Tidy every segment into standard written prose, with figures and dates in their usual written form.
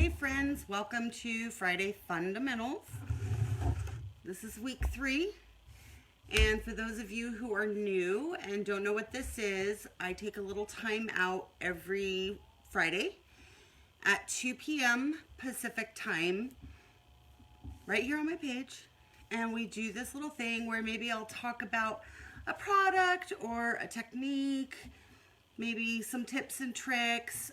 Hey friends, welcome to Friday Fundamentals. This is week 3. And for those of you who are new and don't know what this is, I take a little time out every Friday at 2 p.m. Pacific time, right here on my page. And we do this little thing where maybe I'll talk about a product or a technique, maybe some tips and tricks.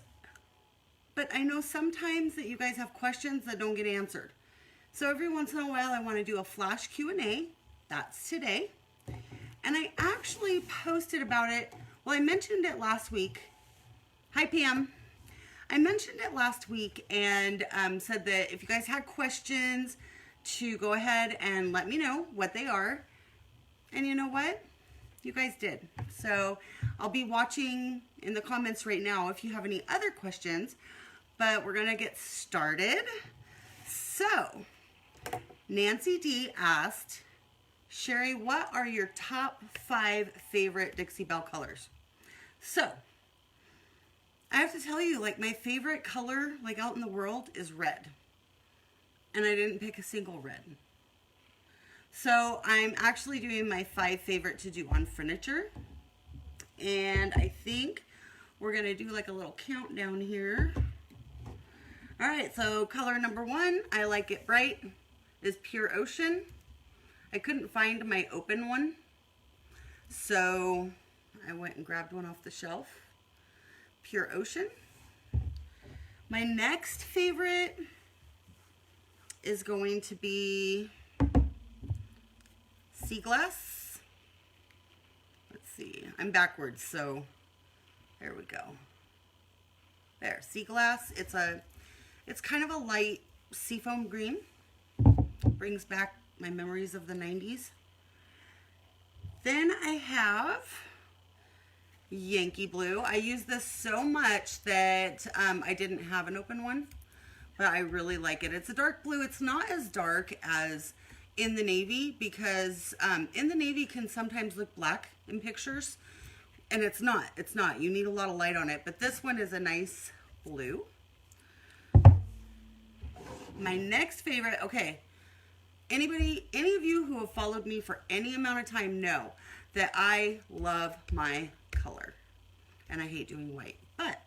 But I know sometimes that you guys have questions that don't get answered. So every once in a while I want to do a flash Q&A. That's today. And I actually posted about it. Well, I mentioned it last week. Hi, Pam. I mentioned it last week and said that if you guys had questions to go ahead and let me know what they are. And you know what? You guys did. So I'll be watching in the comments right now if you have any other questions. But we're going to get started. So, Nancy D asked, Sherry, what are your top 5 favorite Dixie Belle colors? So, I have to tell you, like, my favorite color, like, out in the world is red. And I didn't pick a single red. So, I'm actually doing my 5 favorite to do on furniture. And I think we're going to do, like, a little countdown here. All right, so color number 1, I like it bright, is Pure Ocean. I couldn't find my open one, so I went and grabbed one off the shelf. Pure Ocean. My next favorite is going to be Sea Glass. Let's see, I'm backwards, so there we go. There, Sea Glass. It's kind of a light seafoam green. Brings back my memories of the 90s. Then I have Yankee Blue. I use this so much that I didn't have an open one, but I really like it. It's a dark blue. It's not as dark as in the navy because in the navy can sometimes look black in pictures, and it's not. It's not. You need a lot of light on it, but this one is a nice blue. My next favorite, okay, any of you who have followed me for any amount of time know that I love my color and I hate doing white. But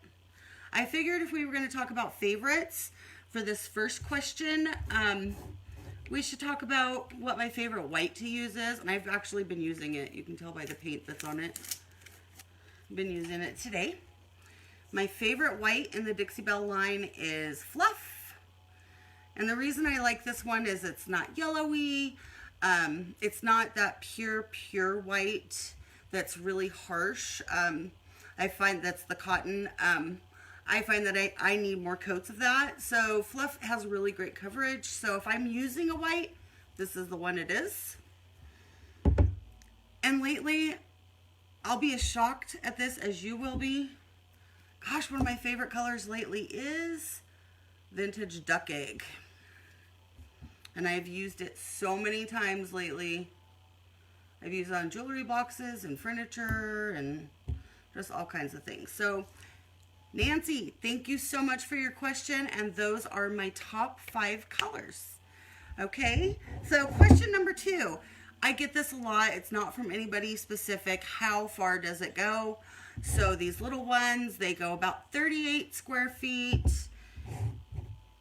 I figured if we were going to talk about favorites for this first question, we should talk about what my favorite white to use is. And I've actually been using it. You can tell by the paint that's on it. I've been using it today. My favorite white in the Dixie Belle line is Fluff. And the reason I like this one is it's not yellowy. It's not that pure white that's really harsh. I find that's the cotton. I find that I need more coats of that. So Fluff has really great coverage. So if I'm using a white, this is the one it is. And lately, I'll be as shocked at this as you will be. Gosh, one of my favorite colors lately is Vintage Duck Egg. And I've used it so many times lately. I've used it on jewelry boxes and furniture and just all kinds of things. So, Nancy, thank you so much for your question. And those are my top 5 colors. Okay, so question number 2. I get this a lot. It's not from anybody specific. How far does it go? So these little ones, they go about 38 square feet.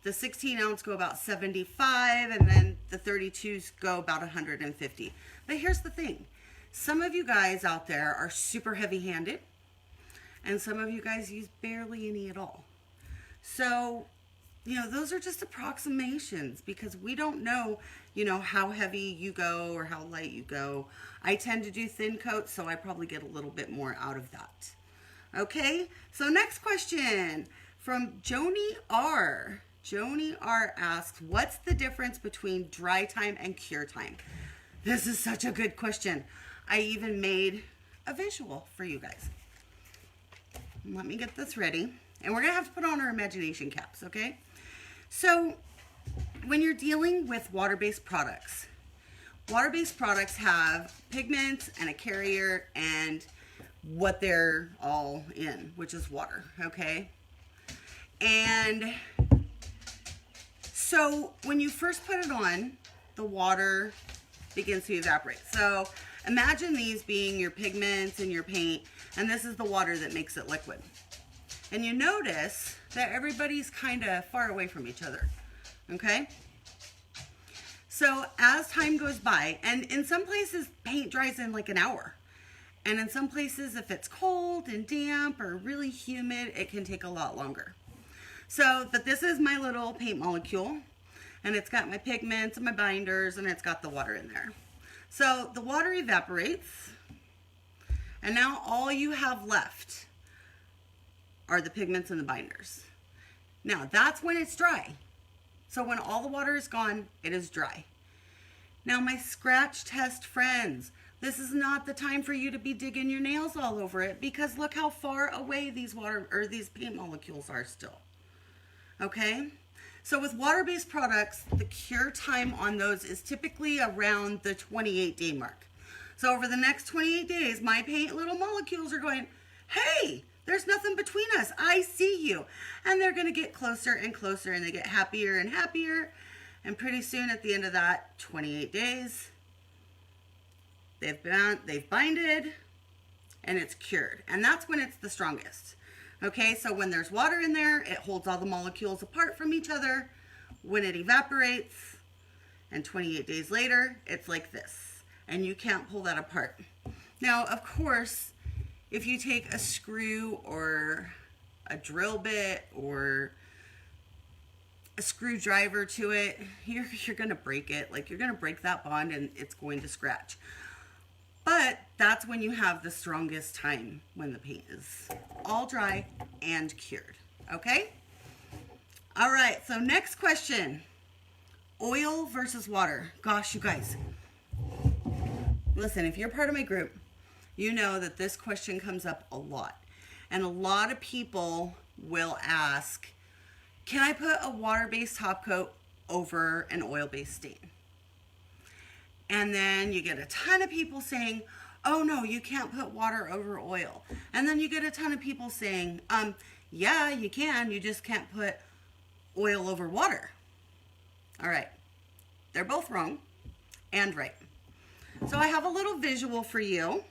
The 16 ounce go about 75, and then the 32s go about 150. But here's the thing. Some of you guys out there are super heavy-handed, and some of you guys use barely any at all. So, you know, those are just approximations because we don't know, you know, how heavy you go or how light you go. I tend to do thin coats, so I probably get a little bit more out of that. Okay, so next question from Joni R. Joni R asks, what's the difference between dry time and cure time? This is such a good question. I even made a visual for you guys. Let me get this ready. And we're going to have to put on our imagination caps, okay? So, when you're dealing with water-based products have pigments and a carrier and what they're all in, which is water, okay? And So when you first put it on, the water begins to evaporate. So imagine these being your pigments and your paint, and this is the water that makes it liquid. And you notice that everybody's kind of far away from each other, okay? So as time goes by, and in some places paint dries in like an hour. And in some places, if it's cold and damp or really humid, it can take a lot longer. So, but this is my little paint molecule, and it's got my pigments and my binders, and it's got the water in there. So the water evaporates, and now all you have left are the pigments and the binders. Now that's when it's dry. So when all the water is gone, it is dry. Now my scratch test friends, this is not the time for you to be digging your nails all over it, because look how far away these paint molecules are still. Okay? So with water-based products, the cure time on those is typically around the 28-day mark. So over the next 28 days, my paint little molecules are going, hey, there's nothing between us. I see you. And they're going to get closer and closer, and they get happier and happier. And pretty soon at the end of that 28 days, they've binded, and it's cured. And that's when it's the strongest. Okay, so when there's water in there, it holds all the molecules apart from each other. When it evaporates, and 28 days later, it's like this. And you can't pull that apart. Now, of course, if you take a screw or a drill bit or a screwdriver to it, you're going to break it. Like, you're going to break that bond and it's going to scratch. But that's when you have the strongest time, when the paint is all dry and cured. Okay? All right, so next question. Oil versus water. Gosh, you guys. Listen, if you're part of my group, you know that this question comes up a lot. And a lot of people will ask, can I put a water-based top coat over an oil-based stain? And then you get a ton of people saying, oh no, you can't put water over oil. And then you get a ton of people saying, yeah, you can, you just can't put oil over water. All right, they're both wrong and right. So I have a little visual for you.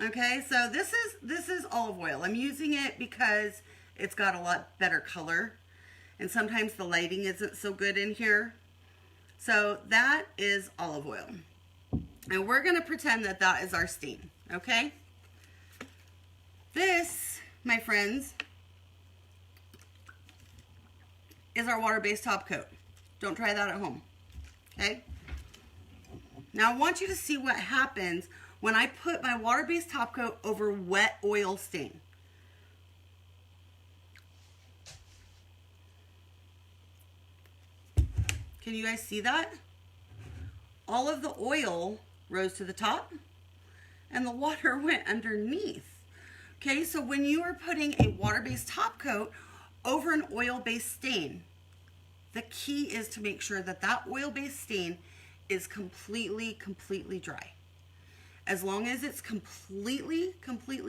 Okay, so this is olive oil. I'm using it because it's got a lot better color, and sometimes the lighting isn't so good in here. So that is olive oil. And we're going to pretend that that is our stain, okay? This, my friends, is our water-based top coat. Don't try that at home, okay? Now I want you to see what happens when I put my water-based top coat over wet oil stain. Can you guys see that? All of the oil rose to the top and the water went underneath. Okay, so when you are putting a water-based top coat over an oil-based stain, the key is to make sure that that oil-based stain is completely dry. As long as it's completely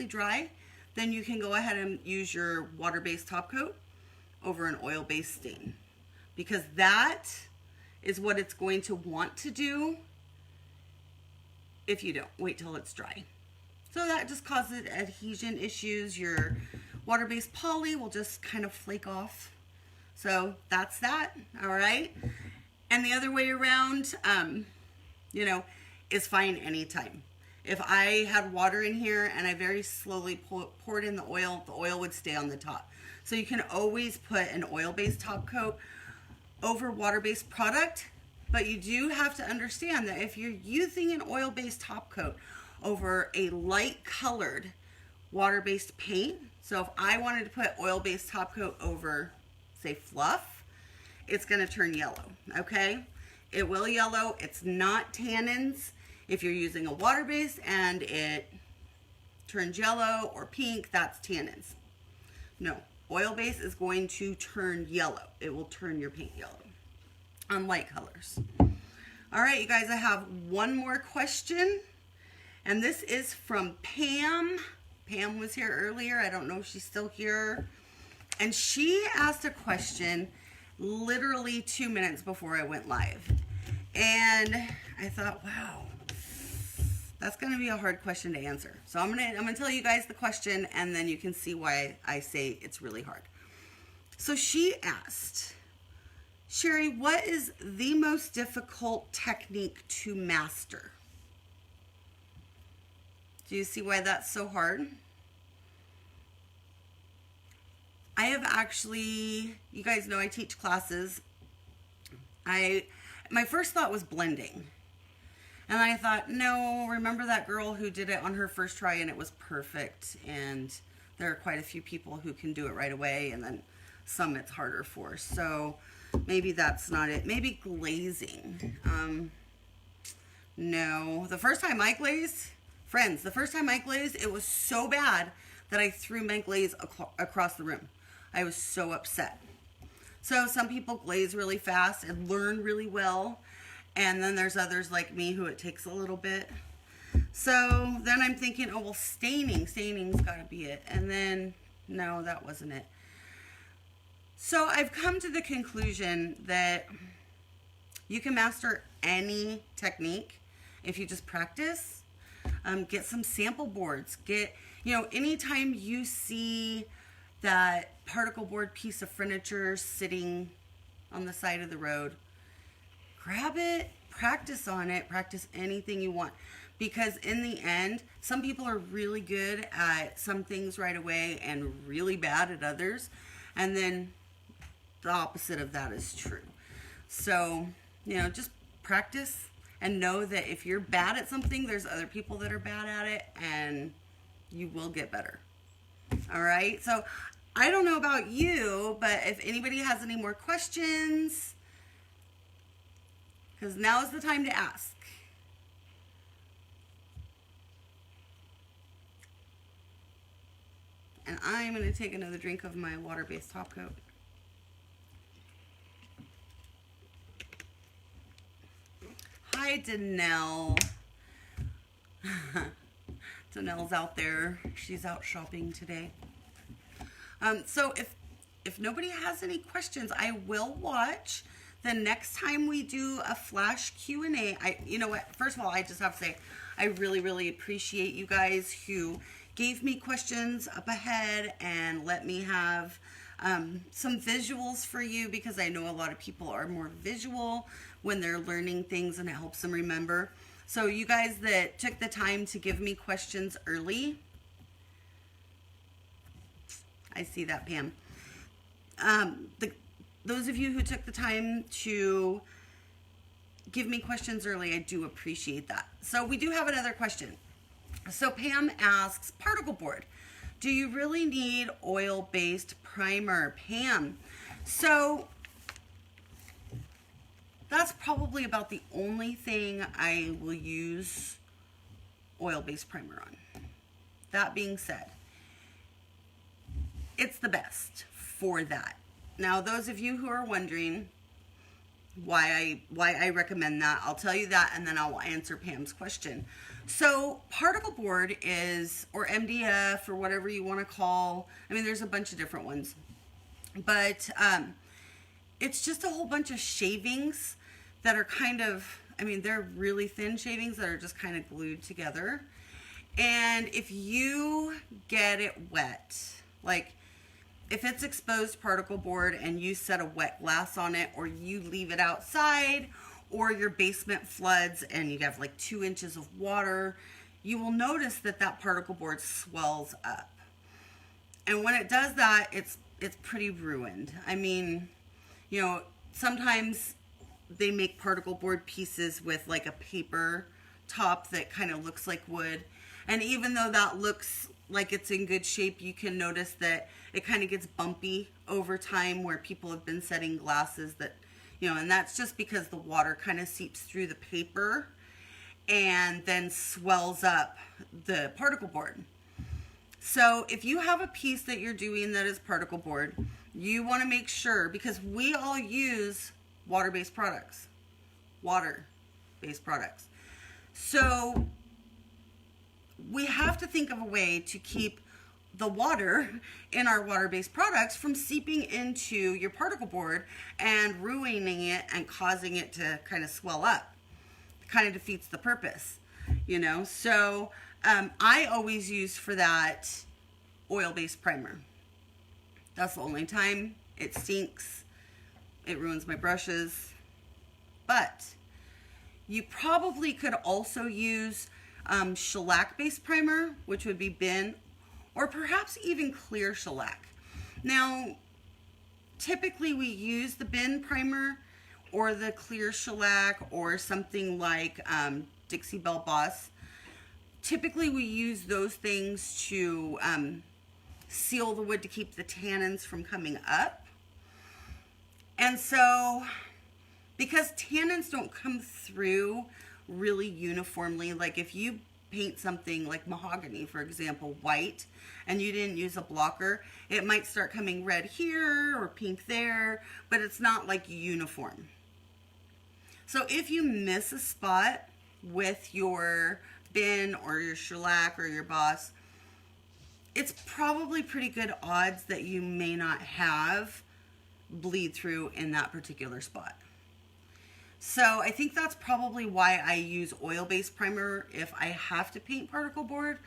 dry, then you can go ahead and use your water-based top coat over an oil-based stain, because that is what it's going to want to do if you don't wait till it's dry. So that just causes adhesion issues. Your water-based poly will just kind of flake off. So that's that, all right? And the other way around, is fine anytime. If I had water in here and I very slowly poured in the oil would stay on the top. So you can always put an oil-based top coat over water-based product, but you do have to understand that if you're using an oil-based top coat over a light colored water-based paint, so if I wanted to put oil-based top coat over, say, fluff, it's going to turn yellow, okay? It will yellow. It's not tannins. If you're using a water-based and it turns yellow or pink, that's tannins. No, oil-based is going to turn yellow. It will turn your paint yellow on light colors. All right, you guys, I have one more question, and this is from Pam. Pam was here earlier. I don't know if she's still here. And she asked a question, literally 2 minutes before I went live. And I thought, wow, that's going to be a hard question to answer. So I'm going to tell you guys the question, and then you can see why I say it's really hard. So she asked, Sherry, what is the most difficult technique to master? Do you see why that's so hard? I have actually, you guys know I teach classes. My first thought was blending. And I thought, no, remember that girl who did it on her first try and it was perfect. And there are quite a few people who can do it right away, and then some it's harder for. So maybe that's not it. Maybe glazing. No, the first time I glazed, friends, it was so bad that I threw my glaze across the room. I was so upset. So some people glaze really fast and learn really well. And then there's others like me who it takes a little bit. So then I'm thinking, oh, well, staining's got to be it. And then, no, that wasn't it. So I've come to the conclusion that you can master any technique if you just practice. Get some sample boards. Anytime you see that particle board piece of furniture sitting on the side of the road, grab it, practice on it, practice anything you want. Because in the end, some people are really good at some things right away and really bad at others. And then the opposite of that is true. So, just practice and know that if you're bad at something, there's other people that are bad at it, and you will get better. All right? So I don't know about you, but if anybody has any more questions, because now is the time to ask. And I'm going to take another drink of my water-based top coat. Hi, Danelle. Danelle's out there. She's out shopping today. So if nobody has any questions, I will watch the next time we do a flash Q&A. You know what? First of all, I just have to say, I really, really appreciate you guys who gave me questions up ahead and let me have some visuals for you, because I know a lot of people are more visual when they're learning things and it helps them remember. So you guys that took the time to give me questions early, I see that, Pam. Those of you who took the time to give me questions early, I do appreciate that. So we do have another question. So Pam asks, particle board, do you really need oil-based primer? Pam, so that's probably about the only thing I will use oil-based primer on. That being said, it's the best for that. Now, those of you who are wondering why I recommend that, I'll tell you that, and then I'll answer Pam's question. So particle board is, or MDF, or whatever you want to call, there's a bunch of different ones, but it's just a whole bunch of shavings that are kind of, they're really thin shavings that are just kind of glued together. And if you get it wet, like if it's exposed particle board and you set a wet glass on it, or you leave it outside, or your basement floods and you have like 2 inches of water, you will notice that particle board swells up. And when it does that, it's pretty ruined. Sometimes they make particle board pieces with like a paper top that kind of looks like wood. And even though that looks like it's in good shape, you can notice that it kind of gets bumpy over time where people have been setting glasses that, and that's just because the water kind of seeps through the paper and then swells up the particle board. So if you have a piece that you're doing that is particle board, you want to make sure, because we all use water-based products. So we have to think of a way to keep the water in our water-based products from seeping into your particle board and ruining it and causing it to kind of swell up. It kind of defeats the purpose, you know. So I always use for that oil-based primer. That's the only time. It stinks. It ruins my brushes. But you probably could also use shellac-based primer, which would be Bin, or perhaps even clear shellac. Now, typically we use the Bin primer or the clear shellac or something like Dixie Belle Boss. Typically we use those things to seal the wood to keep the tannins from coming up. And so, because tannins don't come through really uniformly, like if you paint something like mahogany, for example, white, and you didn't use a blocker, it might start coming red here or pink there, but it's not like uniform. So if you miss a spot with your Bin or your shellac or your Boss, it's probably pretty good odds that you may not have bleed through in that particular spot. So I think that's probably why I use oil-based primer if I have to paint particle board,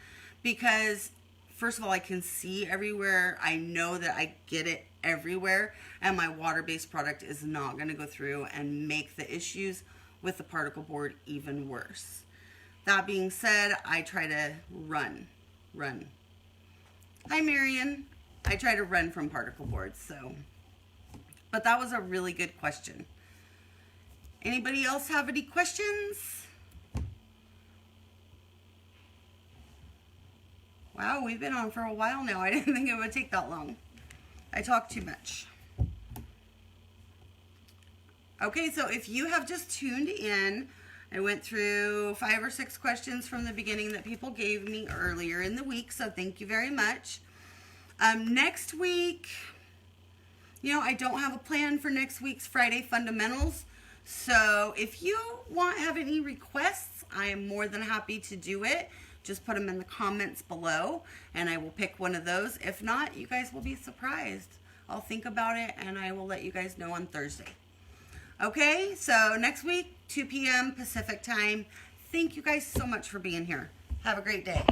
because first of all, I can see everywhere. I know that I get it everywhere, and my water-based product is not going to go through and make the issues with the particle board even worse. That being said, I try to run. Hi, Marion. I try to run from particle boards, so. But that was a really good question. Anybody else have any questions? Wow, we've been on for a while now. I didn't think it would take that long. I talk too much. Okay, so if you have just tuned in, I went through 5 or 6 questions from the beginning that people gave me earlier in the week, so thank you very much. Next week, you know, I don't have a plan for next week's Friday Fundamentals, so if you have any requests, I am more than happy to do it. Just put them in the comments below, and I will pick one of those. If not, you guys will be surprised. I'll think about it, and I will let you guys know on Thursday. Okay, so next week, 2 p.m. Pacific time. Thank you guys so much for being here. Have a great day.